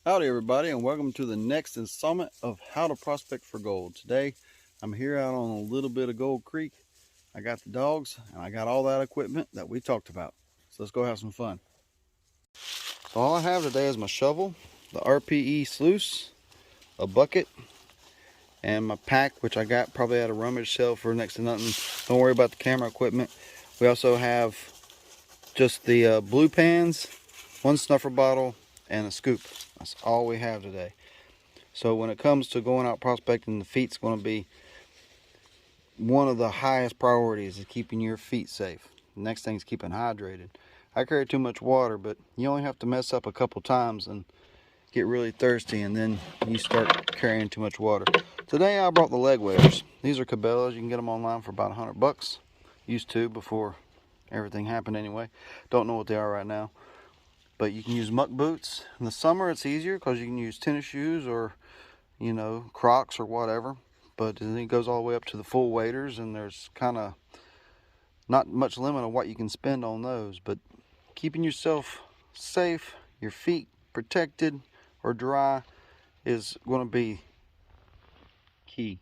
Howdy everybody, and welcome to the next installment of How to Prospect for Gold. Today I'm here out on a little bit of Gold Creek. I got the dogs and I got all that equipment that we talked about. So let's go have some fun. So all I have today is my shovel, the RPE sluice, a bucket, and my pack, which I got probably at a rummage sale for next to nothing. Don't worry about the camera equipment. We also have just the blue pans, one snuffer bottle, and a scoop. That's all we have today. So when it comes to going out prospecting, the feet's going to be one of the highest priorities, is keeping your feet safe. The next thing is keeping hydrated. I carry too much water, but you only have to mess up a couple times and get really thirsty, and then you start carrying too much water. Today I brought the leg waders. These are Cabela's. You can get them online for about $100. Used to before everything happened anyway. Don't know what they are right now. But you can use muck boots. In the summer it's easier because you can use tennis shoes or, you know, Crocs or whatever. But then it goes all the way up to the full waders, and there's kind of not much limit on what you can spend on those. But keeping yourself safe, your feet protected or dry, is going to be key.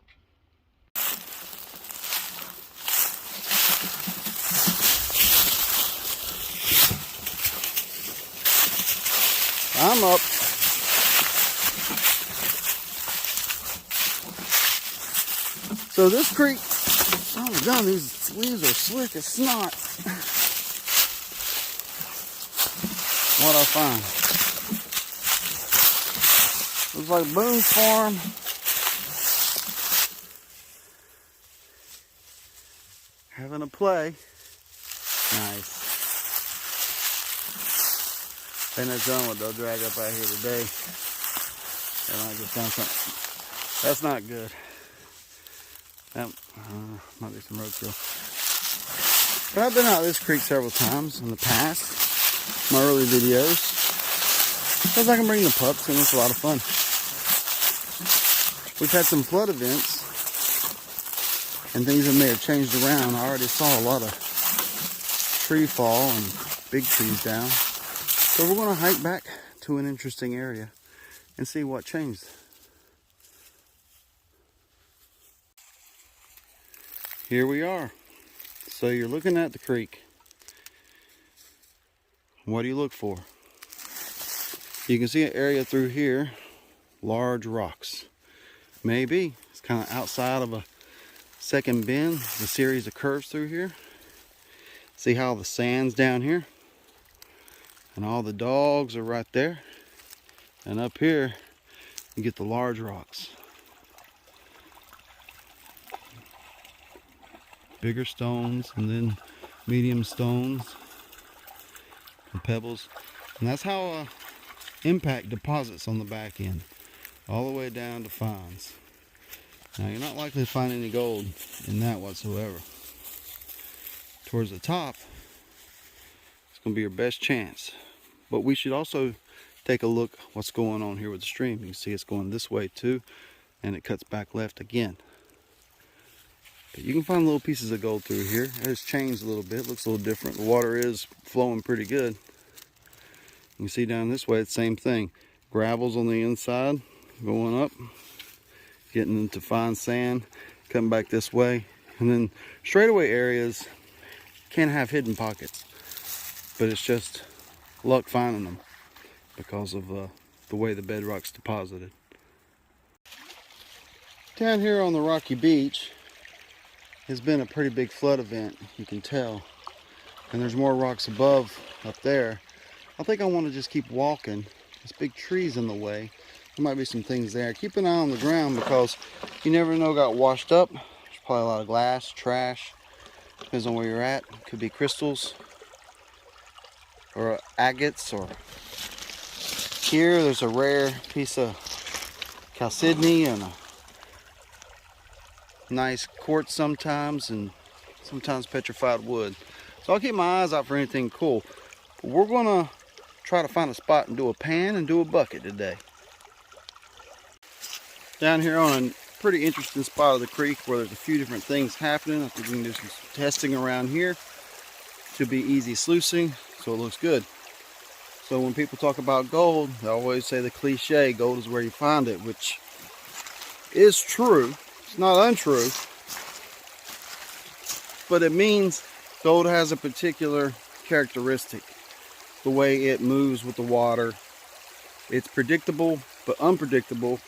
I'm up. So this creek, oh my God, these leaves are slick as snot. What I find. Looks like Boone's Farm. Having a play. Nice. Ain't that done what they'll drag up out here today. And I just found something. That's not good. That might be some roadkill. But I've been out this creek several times in the past, my early videos, because I can bring the pups, and it's a lot of fun. We've had some flood events and things that may have changed around. I already saw a lot of tree fall and big trees down. So we're going to hike back to an interesting area and see what changed. Here we are. So you're looking at the creek. What do you look for? You can see an area through here, large rocks. Maybe it's kind of outside of a second bend, the series of curves through here. See how the sand's down here? And all the dogs are right there. And up here, you get the large rocks. Bigger stones, and then medium stones and pebbles. And that's how impact deposits on the back end, all the way down to fines. Now you're not likely to find any gold in that whatsoever. Towards the top, it's going to be your best chance. But we should also take a look what's going on here with the stream. You can see it's going this way too, and it cuts back left again. But you can find little pieces of gold through here. It has changed a little bit, looks a little different. The water is flowing pretty good. You can see down this way, it's the same thing. Gravel's on the inside, going up, getting into fine sand, coming back this way. And then straightaway areas can have hidden pockets, but it's just luck finding them because of the way the bedrock's deposited. Down here on the rocky beach has been a pretty big flood event, you can tell, and there's more rocks above up there. I think I want to just keep walking. There's big trees in the way. There might be some things there. Keep an eye on the ground, because you never know, got washed up. There's probably a lot of glass, trash, depends on where you're at. Could be crystals or agates, or here there's a rare piece of chalcedony and a nice quartz sometimes, and sometimes petrified wood. So I'll keep my eyes out for anything cool. But we're gonna try to find a spot and do a pan and do a bucket today. Down here on a pretty interesting spot of the creek where there's a few different things happening. I think we can do some testing around here. Should be easy sluicing, so it looks good. So when people talk about gold, they always say the cliche, gold is where you find it, which is true. It's not untrue. But it means gold has a particular characteristic. The way it moves with the water. It's predictable but unpredictable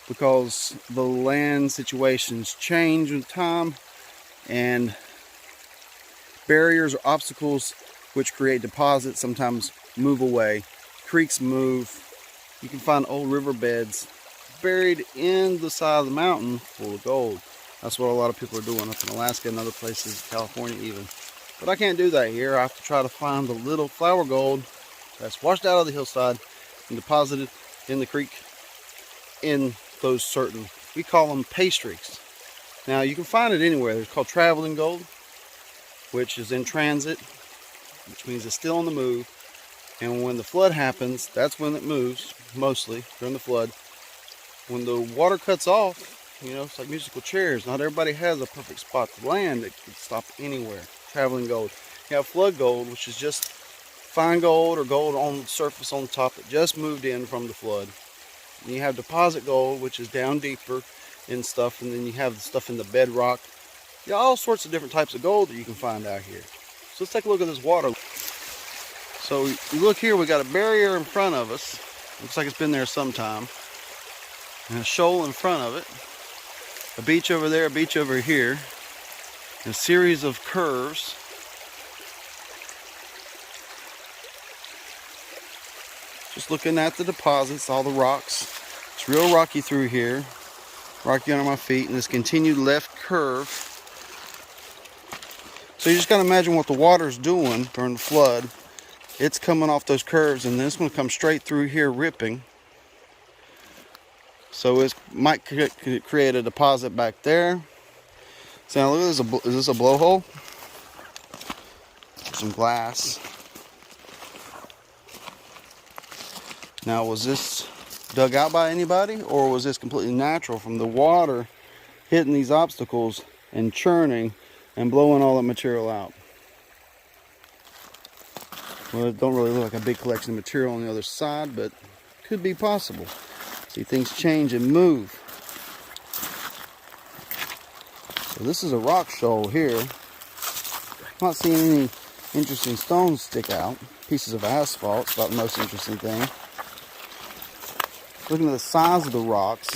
because the land situations change with time, and barriers or obstacles which create deposits sometimes move away. Creeks move. You can find old riverbeds buried in the side of the mountain full of gold. That's what a lot of people are doing up in Alaska and other places, California even. But I can't do that here. I have to try to find the little flower gold that's washed out of the hillside and deposited in the creek in those certain, we call them pay streaks. Now you can find it anywhere. It's called traveling gold, which is in transit, which means it's still on the move. And when the flood happens, that's when it moves, mostly during the flood. When the water cuts off, you know, it's like musical chairs. Not everybody has a perfect spot to land that can stop anywhere. Traveling gold. You have flood gold, which is just fine gold or gold on the surface on the top that just moved in from the flood. And you have deposit gold, which is down deeper in stuff, and then you have the stuff in the bedrock. Yeah, all sorts of different types of gold that you can find out here. So let's take a look at this water. So you look here, we got a barrier in front of us. Looks like it's been there some time. And a shoal in front of it. A beach over there, a beach over here. And a series of curves. Just looking at the deposits, all the rocks. It's real rocky through here. Rocky under my feet, and this continued left curve. So you just gotta imagine what the water's doing during the flood. It's coming off those curves, and then it's gonna come straight through here ripping. So it might create a deposit back there. So now look at this, is this a blowhole? Some glass. Now, was this dug out by anybody, or was this completely natural from the water hitting these obstacles and churning and blowing all that material out? Well, it don't really look like a big collection of material on the other side, but could be possible. See, things change and move. So this is a rock shoal here. I'm not seeing any interesting stones stick out. Pieces of asphalt is about the most interesting thing. Looking at the size of the rocks,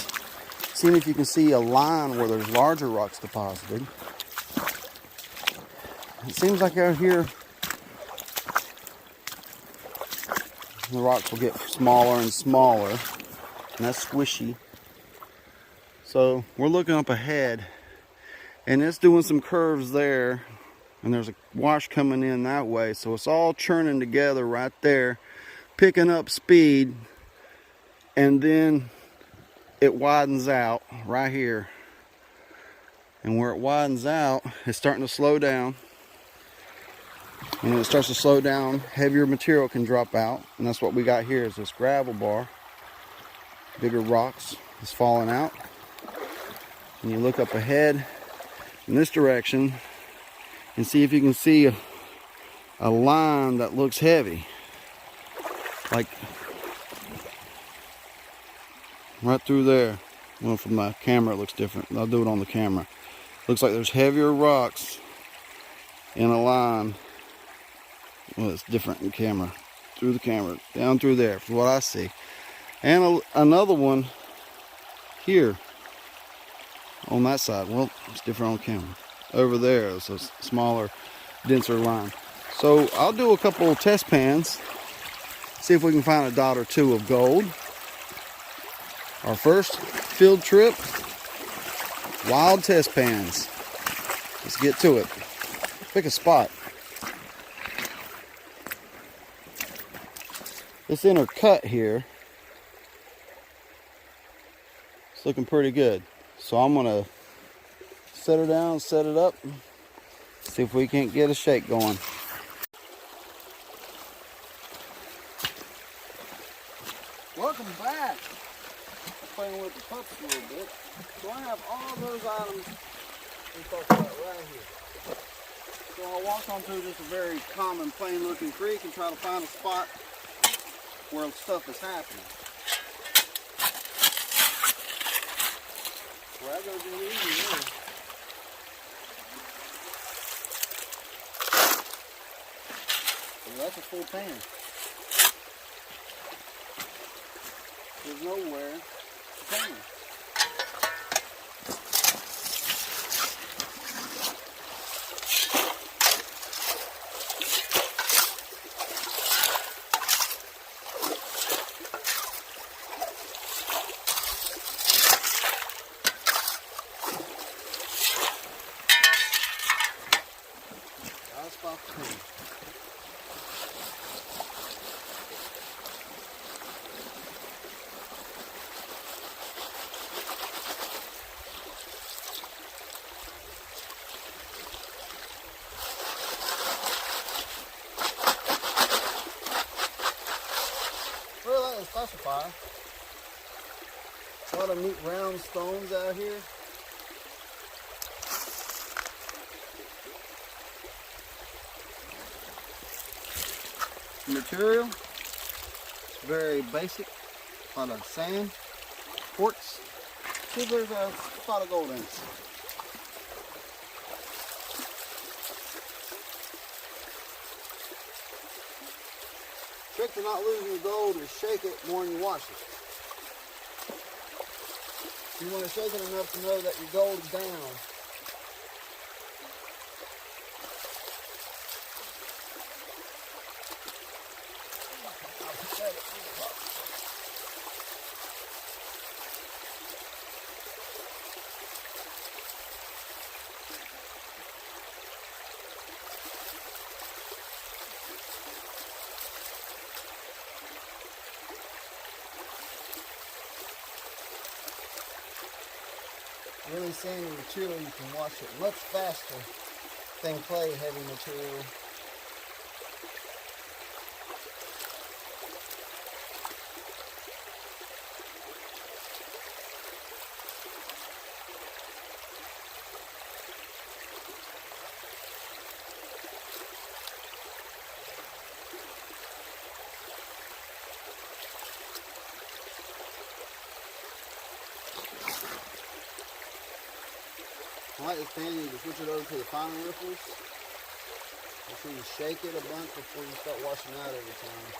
seeing if you can see a line where there's larger rocks deposited. It seems like out here the rocks will get smaller and smaller, and that's squishy. So we're looking up ahead, and it's doing some curves there, and there's a wash coming in that way, so it's all churning together right there, picking up speed. And then it widens out right here. And where it widens out, it's starting to slow down. And when it starts to slow down, heavier material can drop out. And that's what we got here is this gravel bar. Bigger rocks is falling out. And you look up ahead in this direction and see if you can see a line that looks heavy. Like right through there. Well, from my camera it looks different. I'll do it on the camera. Looks like there's heavier rocks in a line. Well, it's different in camera. Through the camera. Down through there, from what I see. And another one here. On that side. Well, it's different on camera. Over there, it's a smaller, denser line. So I'll do a couple of test pans. See if we can find a dot or two of gold. Our first field trip, wild test pans. Let's get to it. Pick a spot. This inner cut here, it's looking pretty good. So I'm gonna set her down, set it up, see if we can't get a shake going. Welcome back. Playing with the pups a little bit. So I have all those items we talked about right here. So I'll walk on through just a very common plain looking creek and try to find a spot where stuff is happening. Well, that goes in easy there. Well, that's a full pan. There's nowhere to pan. Spot the pan. Really like this classifier. A lot of neat round stones out here. Material, very basic, a lot of sand, quartz. See, there's a spot of gold in it. Trick to not losing the gold is shake it more than you wash it. You want to shake it enough to know that your gold is down. Really sandy material, you can wash it much faster than clay heavy material. I like this pan, you can switch it over to the finer ripples. Make sure you shake it a bunch before you start washing out every time.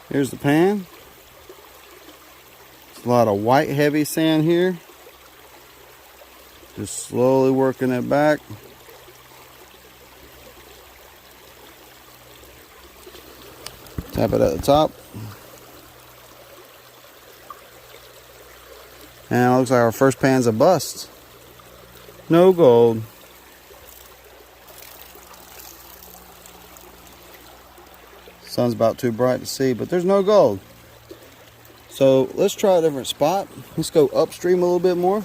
Here's the pan. There's a lot of white heavy sand here. Just slowly working it back. Tap it at the top. And it looks like our first pan's a bust. No gold. Sun's about too bright to see, but there's no gold. So let's try a different spot. Let's go upstream a little bit more.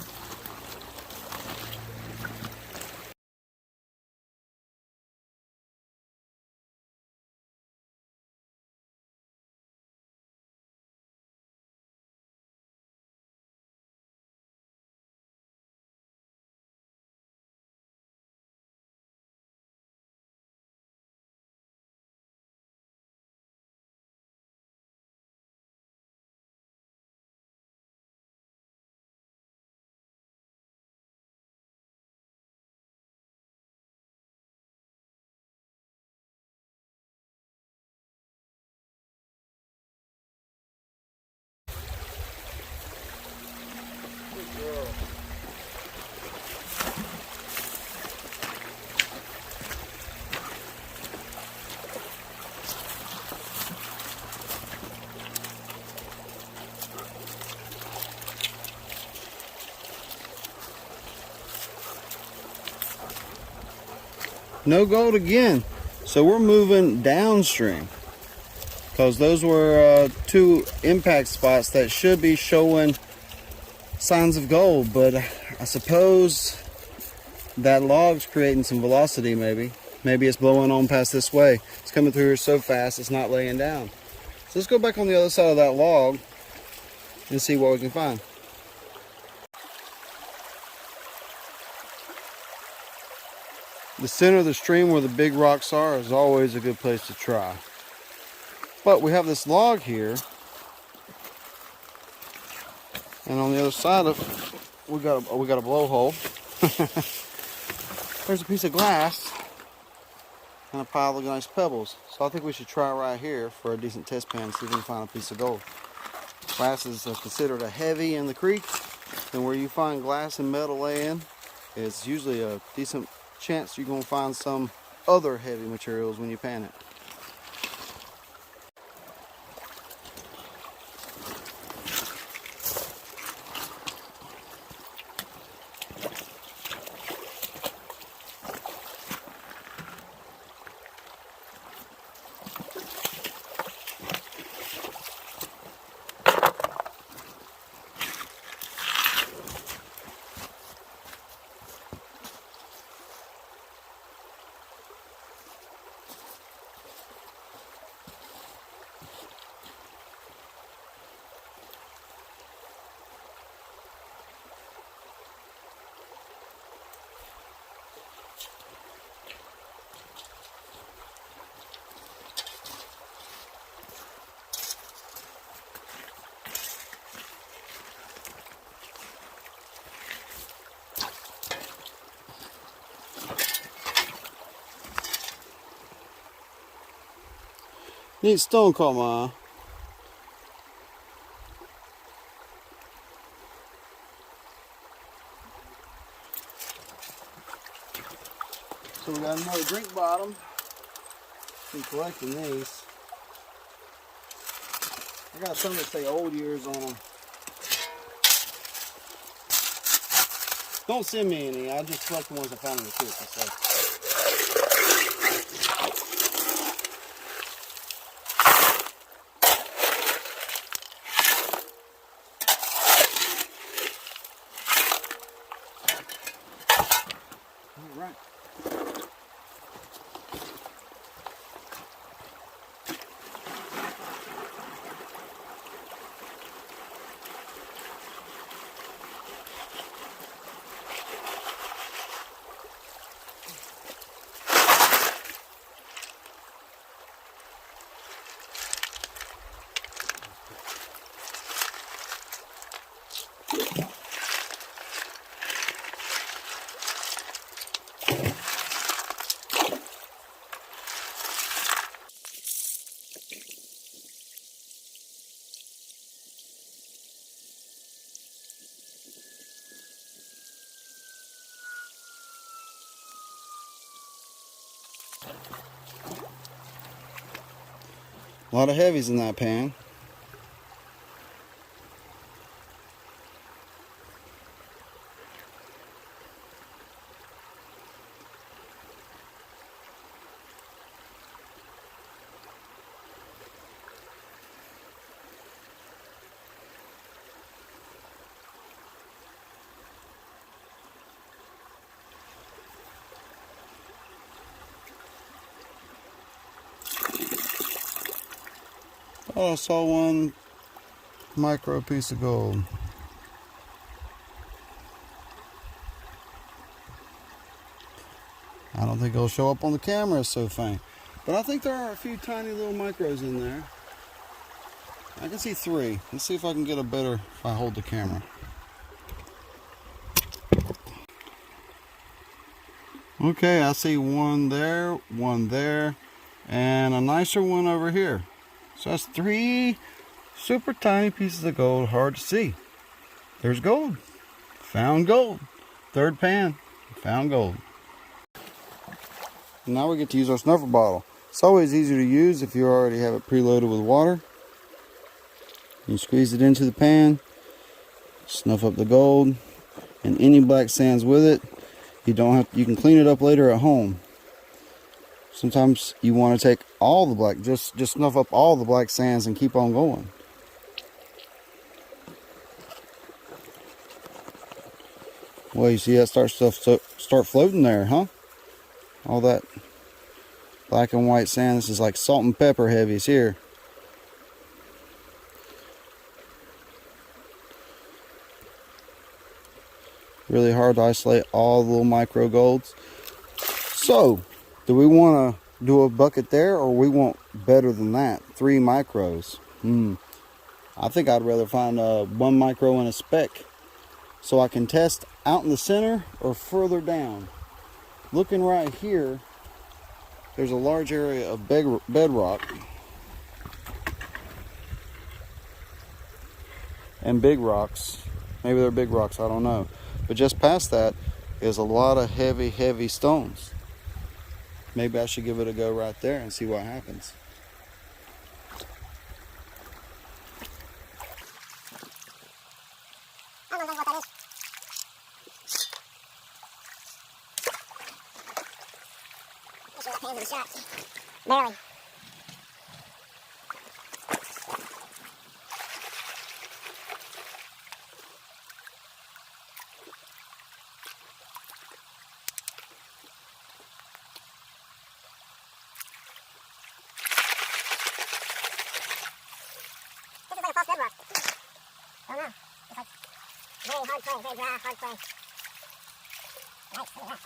No gold again. So we're moving downstream, because those were two impact spots that should be showing signs of gold, but I suppose that log's creating some velocity. Maybe it's blowing on past this way. It's coming through here so fast it's not laying down. So let's go back on the other side of that log and see what we can find. The center of the stream where the big rocks are is always a good place to try. But we have this log here, and on the other side of it, we got a blowhole. There's a piece of glass and a pile of nice pebbles. So I think we should try right here for a decent test pan and see if we can find a piece of gold. Glass is considered a heavy in the creek, and where you find glass and metal laying, it's usually a decent chance you're going to find some other heavy materials when you pan it. Neat stone caught my eye. So we got another drink bottom. Been collecting these. I got some that say old years on them. Don't send me any. I just collect the ones I found in the creek. So. All right. A lot of heavies in that pan. Oh, I saw one micro piece of gold. I don't think it'll show up on the camera so faint, but I think there are a few tiny little micros in there. I can see three. Let's see if I can get a better if I hold the camera. Okay, I see one there, and a nicer one over here. So that's three super tiny pieces of gold, hard to see. There's gold. Found gold. Third pan, found gold. Now we get to use our snuffer bottle. It's always easier to use if you already have it preloaded with water. You squeeze it into the pan, snuff up the gold, and any black sands with it. You can clean it up later at home. Sometimes you want to take all the black, just snuff up all the black sands and keep on going. Well, you see that start floating there, huh? All that black and white sand. This is like salt and pepper heavies here. Really hard to isolate all the little micro golds. So, do we want to do a bucket there, or we want better than that? 3 micros. I think I'd rather find 1 micro and a speck, so I can test out in the center or further down. Looking right here, there's a large area of bedrock and big rocks. Maybe they're big rocks, I don't know. But just past that is a lot of heavy stones. Maybe I should give it a go right there and see what happens. I don't know what that is. Make sure that pan's in the shot. Barely. This is like a false bedrock. I don't know. It's like very hard clay, very dry, hard clay. Nice, look at that.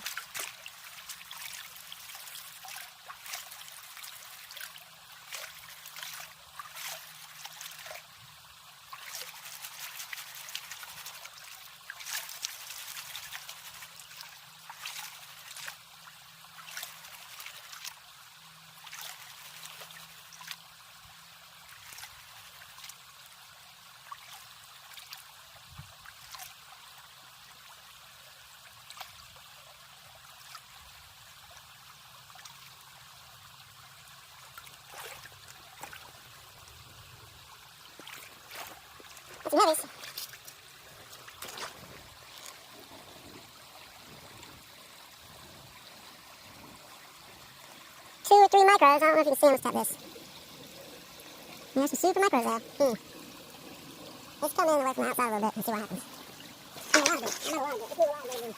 Some heavies. 2 or 3 micros. I don't know if you can see them. Let's tap this. There's some super micros there. Let's come in away from the outside a little bit and see what happens. I know a lot of it. I know a lot of it. Let's do a lot of it.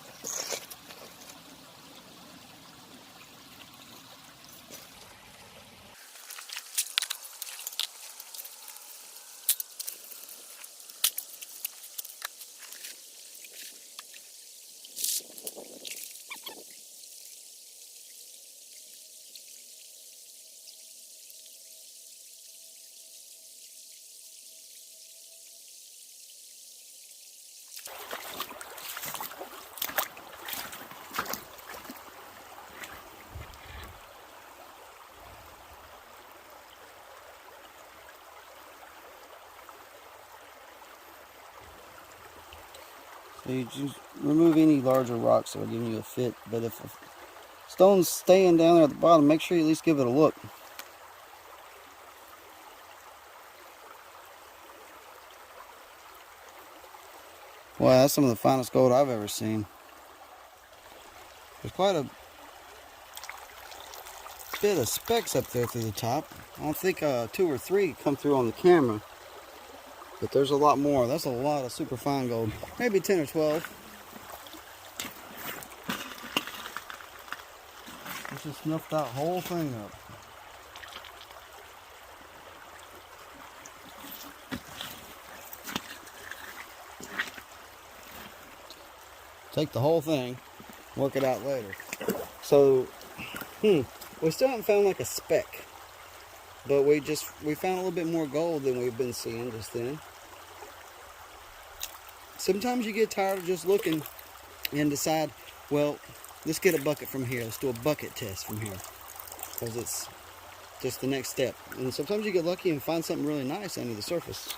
So you just remove any larger rocks that are giving you a fit. But if a stone's staying down there at the bottom, make sure you at least give it a look. Wow, that's some of the finest gold I've ever seen. There's quite a bit of specks up there through the top. I don't think 2 or 3 come through on the camera, but there's a lot more. That's a lot of super fine gold. Maybe 10 or 12. Let's just snuff that whole thing up. Take the whole thing, work it out later. So, we still haven't found like a speck, but we found a little bit more gold than we've been seeing just then. Sometimes you get tired of just looking and decide, well, let's get a bucket from here. Let's do a bucket test from here, because it's just the next step. And sometimes you get lucky and find something really nice under the surface.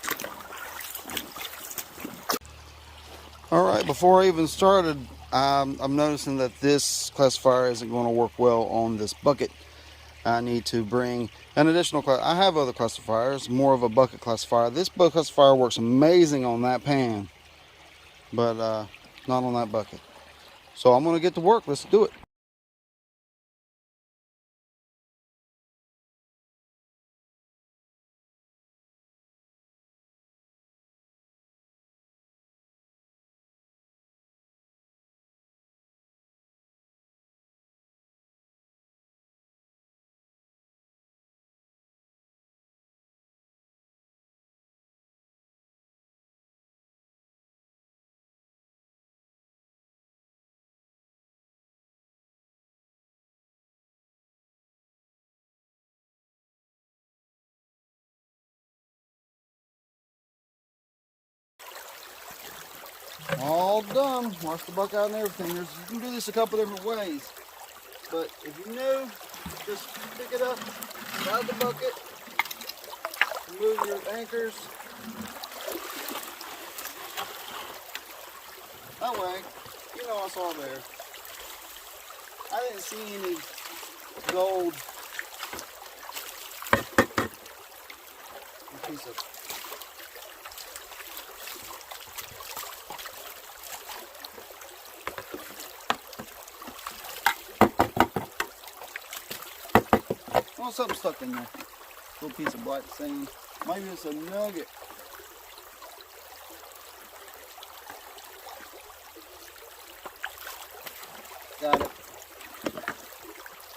All right, before I even started, I'm noticing that this classifier isn't going to work well on this bucket. I need to bring an additional class. I have other classifiers, more of a bucket classifier. This bucket classifier works amazing on that pan, but not on that bucket. So I'm going to get to work. Let's do it. All done. Wash the bucket out and everything. You can do this a couple different ways. But if you're new, just pick it up out of the bucket, remove your anchors. That way, you know it's all there. I didn't see any gold. A piece of oh, something stuck in there. Little piece of black sand. Maybe it's a nugget. Got it.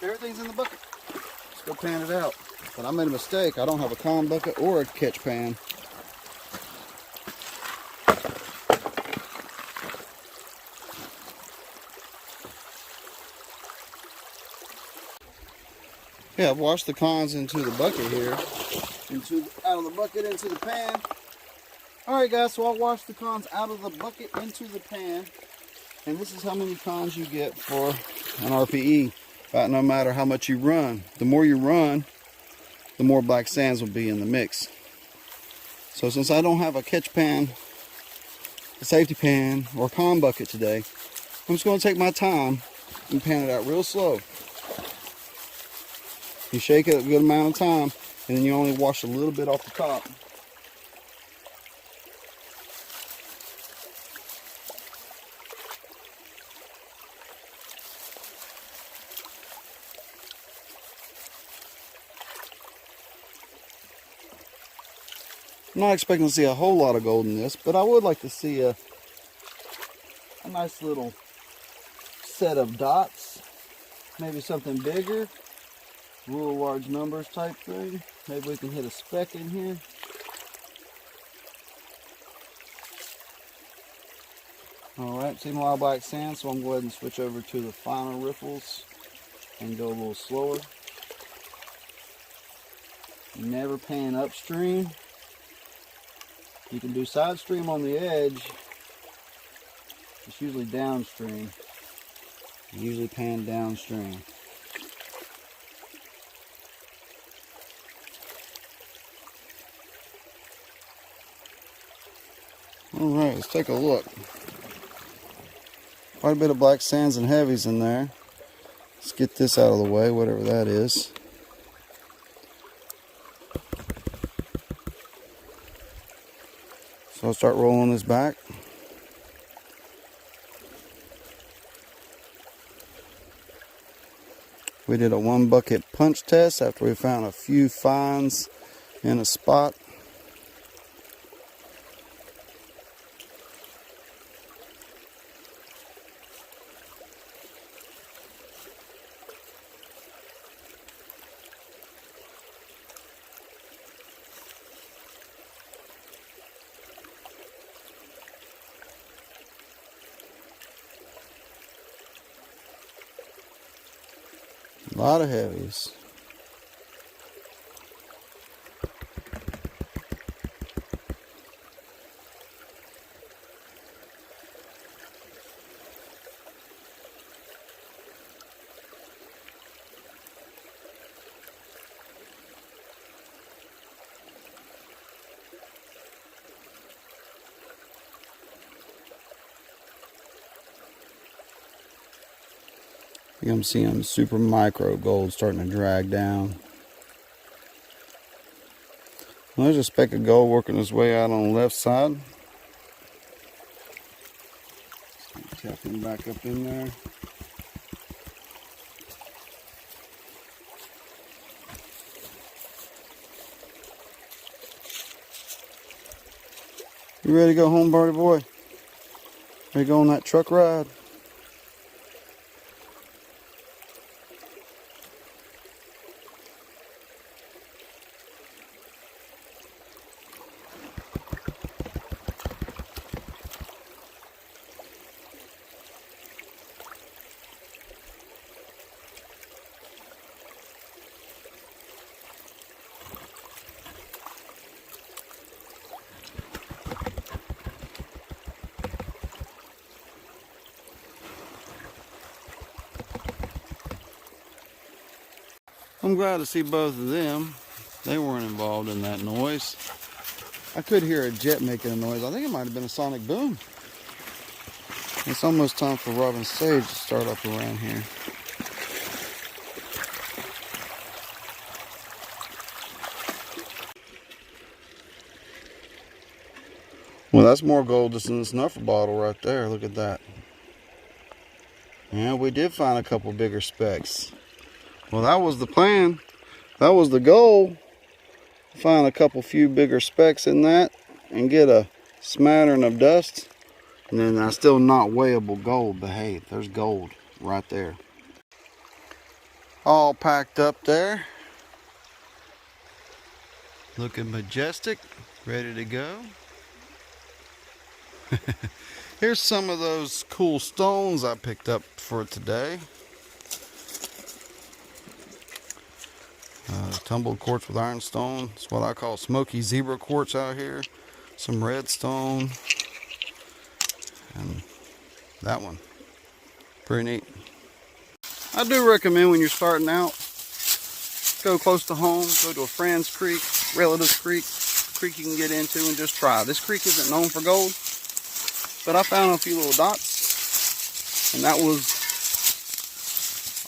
Everything's in the bucket. Let's go pan it out. But I made a mistake. I don't have a con bucket or a catch pan. Yeah, I've washed the cons into the bucket here. Out of the bucket into the pan. Alright guys, so I washed the cons out of the bucket into the pan. And this is how many cons you get for an RPE. About no matter how much you run. The more you run, the more black sands will be in the mix. So since I don't have a catch pan, a safety pan, or a con bucket today, I'm just going to take my time and pan it out real slow. You shake it a good amount of time, and then you only wash a little bit off the top. I'm not expecting to see a whole lot of gold in this, but I would like to see a nice little set of dots. Maybe something bigger. Rule of large numbers type thing. Maybe we can hit a speck in here. Alright, seen a lot of black sand, so I'm going to go ahead and switch over to the finer riffles and go a little slower. Never pan upstream. You can do side stream on the edge. It's usually downstream. Usually pan downstream. Alright, let's take a look. Quite a bit of black sands and heavies in there. Let's get this out of the way, whatever that is. So I'll start rolling this back. We did a 1 bucket punch test after we found a few fines in a spot. A lot of heavies. I'm seeing super micro gold starting to drag down. Well, there's a speck of gold working its way out on the left side. Tapping back up in there. You ready to go home, Barty boy? Ready to go on that truck ride? I'm glad to see both of them. They weren't involved in that noise. I could hear a jet making a noise. I think it might have been a sonic boom. It's almost time for Robin Sage to start up around here. Well, that's more gold just in the snuffer bottle right there. Look at that. Yeah, we did find a couple bigger specks. Well, that was the plan. That was the goal. Find a couple few bigger specks in that and get a smattering of dust. And then that's still not weighable gold, but hey, there's gold right there. All packed up there. Looking majestic, ready to go. Here's some of those cool stones I picked up for today. Tumbled quartz with ironstone. It's what I call smoky zebra quartz out here. Some redstone. And that one. Pretty neat. I do recommend when you're starting out, go close to home, go to a friend's creek, relative's creek you can get into and just try. This creek isn't known for gold, but I found a few little dots, and that was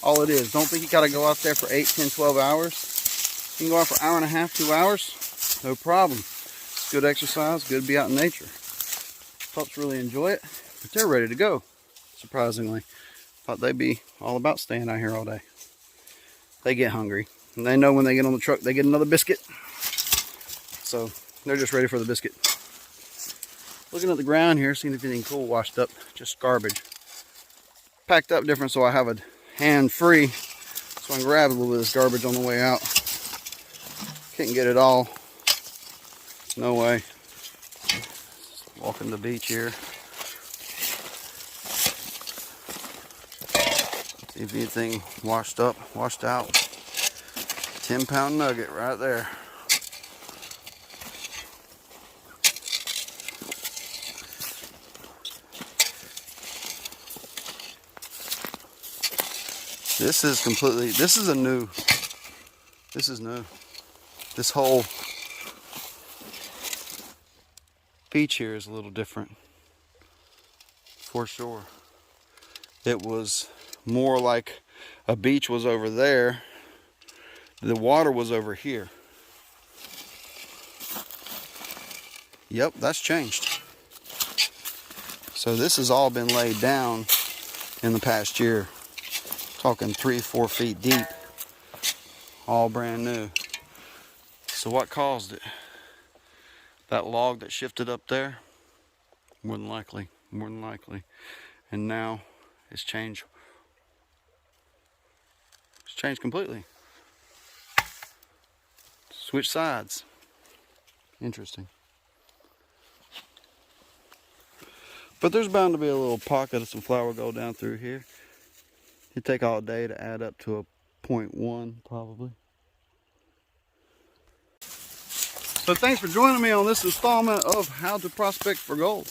all it is. Don't think you gotta go out there for 8, 10, 12 hours. You can go out for an hour and a half, 2 hours, no problem. It's good exercise, good to be out in nature. Pups really enjoy it, but they're ready to go, surprisingly. Thought they'd be all about staying out here all day. They get hungry, and they know when they get on the truck, they get another biscuit. So they're just ready for the biscuit. Looking at the ground here, seeing if anything cool washed up, just garbage. Packed up different so I have a hand free, so I can grab a little bit of this garbage on the way out. Can't get it all, no way. Walking the beach here. See if anything washed up, washed out. 10-pound nugget right there. This is completely, this is new. This whole beach here is a little different, for sure. It was more like a beach was over there, the water was over here. Yep, that's changed. So this has all been laid down in the past year. Talking 3-4 feet deep. All brand new. So what caused it? That log that shifted up there? More than likely. And now it's changed. It's changed completely. Switch sides. Interesting. But there's bound to be a little pocket of some flower gold down through here. It'd take all day to add up to a 0.1 probably. So thanks for joining me on this installment of How to Prospect for Gold.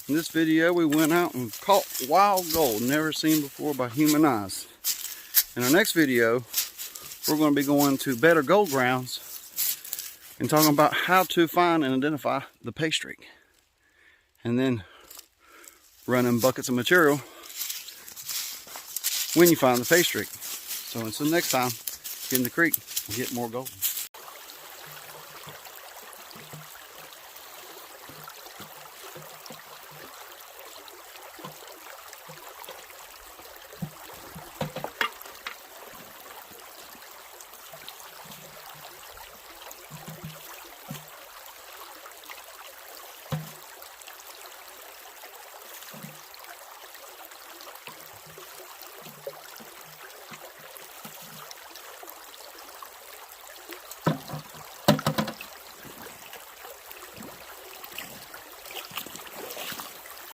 In this video we went out and caught wild gold never seen before by human eyes. In our next video we're going to be going to better gold grounds and talking about how to find and identify the pay streak. And then running buckets of material when you find the pay streak. So until next time, get in the creek and get more gold.